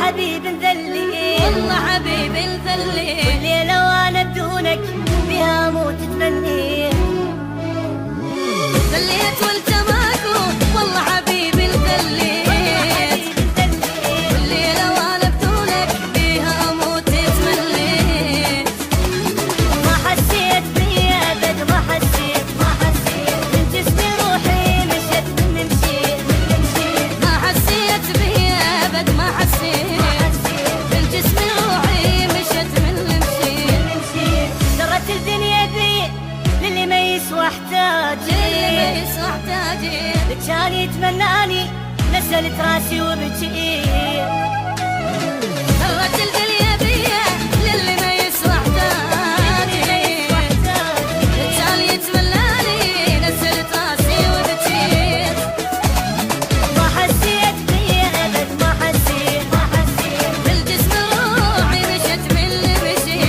حبيب ذلي والله حبيب ذلي، والليلة وانا بدونك بها موت تمني. ذليت والتماكو والله حبيب ذلي، والليلة وانا بدونك بها اموت تمني. ما حسيت بيا ابد ما حسيت من جسمي روحي مشت من مشيت ما حسيت بيا ابد ما حسيت من جسمي روحي مشت من مشيت. درت الدنيا بي للي ما يسوى احتاجي كان يتمناني نزلت راسي وبكيت. درت الدنيا بيا للي ما يسوى احتاجي كان يتمناني نزلت راسي وبكيت. ما حسيت بيا ابد ما حسيت بالجسم روحي مشت من اللي مشيت.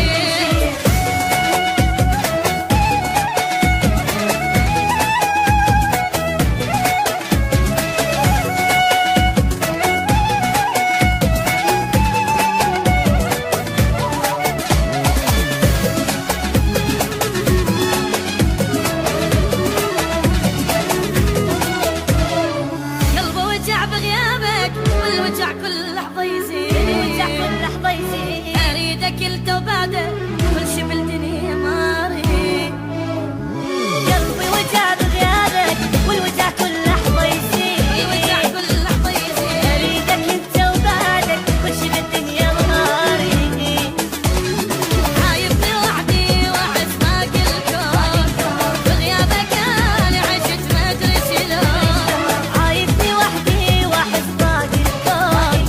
قلبه وجع بغيابك والوجع كل لحظة يزيد، اريدك انت وبعده كل شي بالدنيا ما اريد. قلبي وجع بغيابك والوجع كل لحظة يزيد، اريدك انت وبعدك كل شي بالدنيا ما اريد. عايبني وحدي واحس باقي الكون، بغيابك انا عشت ما ادري شلون. عايبني وحدي واحس باقي الكون،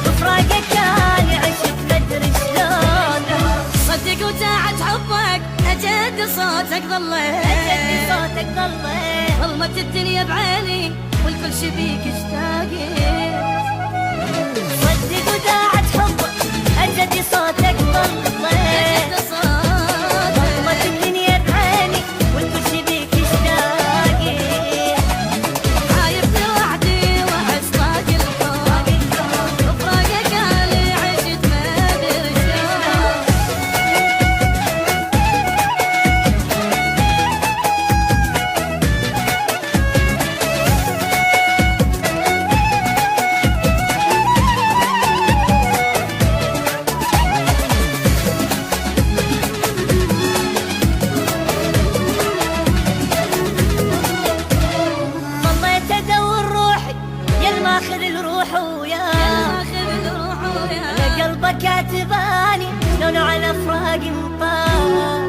بفراقك انا عشت ما ادري شلون. صدق وساعة حبك اجد صوتك أجدي ظليت، صوتك ضليت، ظلمت الدنيا بعيني والكل شي بيك اشتاقيت. صدق وداعت حبك أجدي صوتك ضليت، أجد صوتك ضلمت الدنيا بعيني والكل شي بيك اشتاقي. عايبني وحدي واحس باقي الكون، بفراقك انا عشت ما ادري شلون. ضليت ادور روحي يا الماخذ الروح وياه، اخذ الروح وياك، على قلبك كاتباني شلون على فراق مطار.